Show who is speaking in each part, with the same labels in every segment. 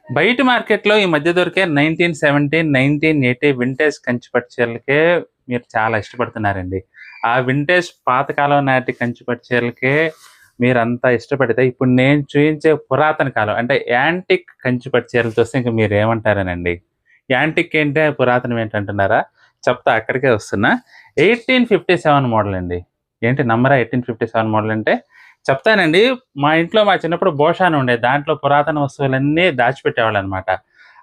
Speaker 1: బయట మార్కెట్‌లో ఈ మధ్య దొరికే 1970, 1980 వింటేజ్ కంచిపట్టు చీరలకే మీరు చాలా ఇష్టపడుతున్నారండి. ఆ వింటేజ్ పాతకాలం నాటి కంచిపట్టు చీరలకే మీరంతా ఇష్టపడితే, ఇప్పుడు నేను చూయించే పురాతన కాలం అంటే యాంటిక్ కంచిపట్టు చీరలు చూస్తే ఇంక మీరేమంటారోనండి. యాంటిక్ ఏంటి? పురాతనం ఏంటంటున్నారా? చెప్తా అక్కడికే వస్తున్నా. 1857 మోడల్ అండి. ఏంటి నమ్మరా 1857 మోడల్ అంటే? చెప్తానండి. మా ఇంట్లో మా చిన్నప్పుడు బోషాన్ ఉండేది. దాంట్లో పురాతన వస్తువులన్నీ దాచిపెట్టేవాళ్ళనమాట.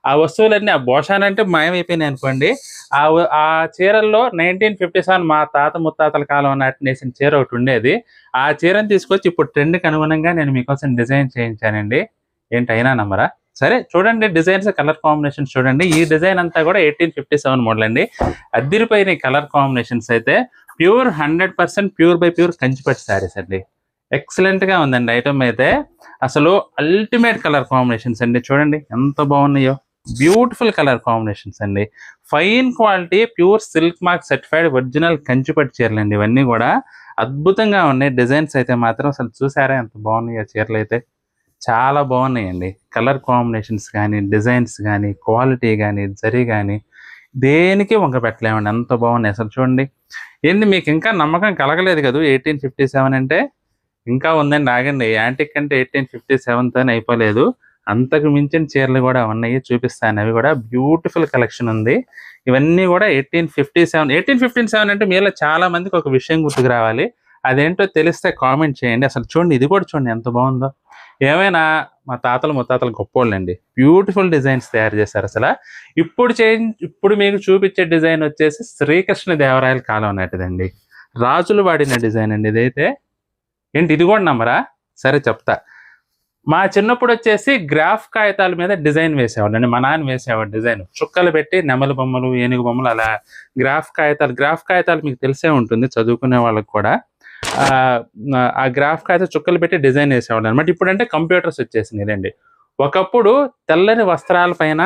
Speaker 1: ఆ వస్తువులన్నీ ఆ బోషాన్ అంటే మాయమైపోయినాయనుకోండి. ఆ చీరల్లో 1957 మా తాత ముత్తాతల కాలం నాటి నేసిన చీర ఒకటుండేది. ఆ చీరను తీసుకొచ్చి ఇప్పుడు ట్రెండ్‌కి అనుగుణంగా నేను మీకోసం డిజైన్ చేయించానండి. ఏంటి అయినా నమ్మరా? సరే చూడండి డిజైన్స్, కలర్ కాంబినేషన్స్ చూడండి. ఈ డిజైన్ అంతా కూడా 1857 మోడల్ అండి. అద్దిరిపోయినాయి కలర్ కాంబినేషన్స్ అయితే. ప్యూర్ 100% ప్యూర్ బై ప్యూర్ కంచిపట్టు శారీస్ అండి. ఎక్సలెంట్‌గా ఉందండి ఐటెమ్ అయితే. అసలు అల్టిమేట్ కలర్ కాంబినేషన్స్ అండి. చూడండి ఎంత బాగున్నాయో. బ్యూటిఫుల్ కలర్ కాంబినేషన్స్ అండి. Fine quality pure silk mark certified original కంచిపట్టు చీరలండి ఇవన్నీ గూడా. అద్భుతంగా ఉన్నాయి. డిజైన్స్ అయితే మాత్రం అసలు చూసారా ఎంత బాగున్నాయో చీరలైతే. చాలా బాగున్నాయండి. కలర్ కాంబినేషన్స్ గానీ, డిజైన్స్ గానీ, క్వాలిటీ గానీ, జరీ గానీ దేనికి వంక పెట్టలేమండి. అంత బాగున్నాయి. అసలు చూడండి. ఏంది మీకింకా నమ్మకం కలగలేదు కదూ 1857 అంటే? ఇంకా ఉందండి ఆగండి. యాంటిక్ అంటే 1857తోనే అయిపోలేదు. అంతకు మించిన చీరలు గూడా ఉన్నాయి. చూపిస్తాను అవి గూడా. బ్యూటిఫుల్ కలెక్షన్ ఉంది. ఇవన్నీ గూడా 1857 1857 అంటే మీలో చాలా మందికి ఒక విషయం గుర్తుకు రావాలి. అదేంటో తెలిస్తే కామెంట్ చేయండి. అసలు చూడండి ఇది కూడా చూడండి ఎంత బాగుందో. ఏమైనా మా తాతలు ముత్తాతలు గొప్పోళ్ళండి. బ్యూటిఫుల్ డిజైన్స్ తయారు చేశారసల. ఇప్పుడు మీకు చూపిచ్చే డిజైన్ వచ్చేసి శ్రీకృష్ణ దేవరాయల కాలం నాటిదండి. రాజులు వాడిన డిజైన్ అండి ఇదైతే. ఏంటి ఇది గూడా నమ్మరా? సరే చెప్తా. మా చిన్నప్పుడొచ్చేసి గ్రాఫ్ కాగితాల మీద డిజైన్ వేసేవాళ్ళండి. మా నాన్న వేసేవాడు డిజైన్. చుక్కలు పెట్టి నెమలి బొమ్మలు, ఏనుగు బొమ్మలు అలా గ్రాఫ్ కాగితాలు మీకు తెలిసే ఉంటుంది చదువుకునే వాళ్ళకి కూడా. ఆహ్, ఆ గ్రాఫ్ కాగితం చుక్కలు పెట్టి డిజైన్ వేసేవాళ్ళనమాట. ఇప్పుడంటే కంప్యూటర్స్ వచ్చేసినాయిలెండి. ఒకప్పుడు తెల్లని వస్త్రాల పైన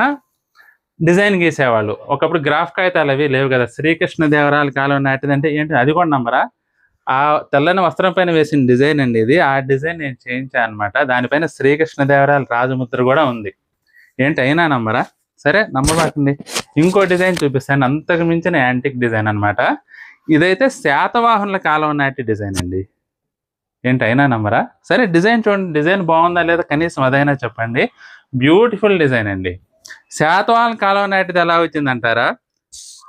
Speaker 1: డిజైన్ గీసేవాళ్ళు. ఒకప్పుడు గ్రాఫ్ కాగితాలవి లేవు గదా! శ్రీకృష్ణదేవరాయల కాలం నాటిదంటే ఏంటి అది కూడా నమ్మరా? ఆ తెల్లని వస్త్రం పైన వేసిన డిజైన్ అండి ఇది. ఆ డిజైన్ నేను చేయించా అనమాట. దానిపైన శ్రీకృష్ణదేవరాయల రాజముద్ర గూడా ఉంది. ఏంటి అయినా నమ్మరా? సరే నమ్మబాకండి. ఇంకో డిజైన్ చూపిస్తాను. అంతకు మించిన యాంటిక్ డిజైన్ అనమాట. ఇదైతే శాతవాహనుల కాలం నాటి డిజైన్ అండి. ఏంటి అయినా నమ్మరా? సరే డిజైన్ చూడండి. డిజైన్ బాగుందా లేదా కనీసం అదైనా చెప్పండి. బ్యూటిఫుల్ డిజైన్ అండి. శాతవాహనుల కాలం నాటిది ఎలా వచ్చిందంటారా?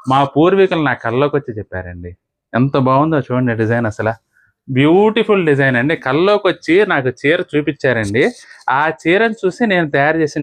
Speaker 1: మా పూర్వీకులు నా కల్లోకొచ్చి చెప్పారండి. ఎంత బాగుందో చూడండి డిజైన్ అసల. బ్యూటిఫుల్ డిజైన్ అండి. కల్లోకొచ్చి నాకు చీర చూపిచ్చారండి. ఆ చీరను చూసి నేను తయారు చేసిన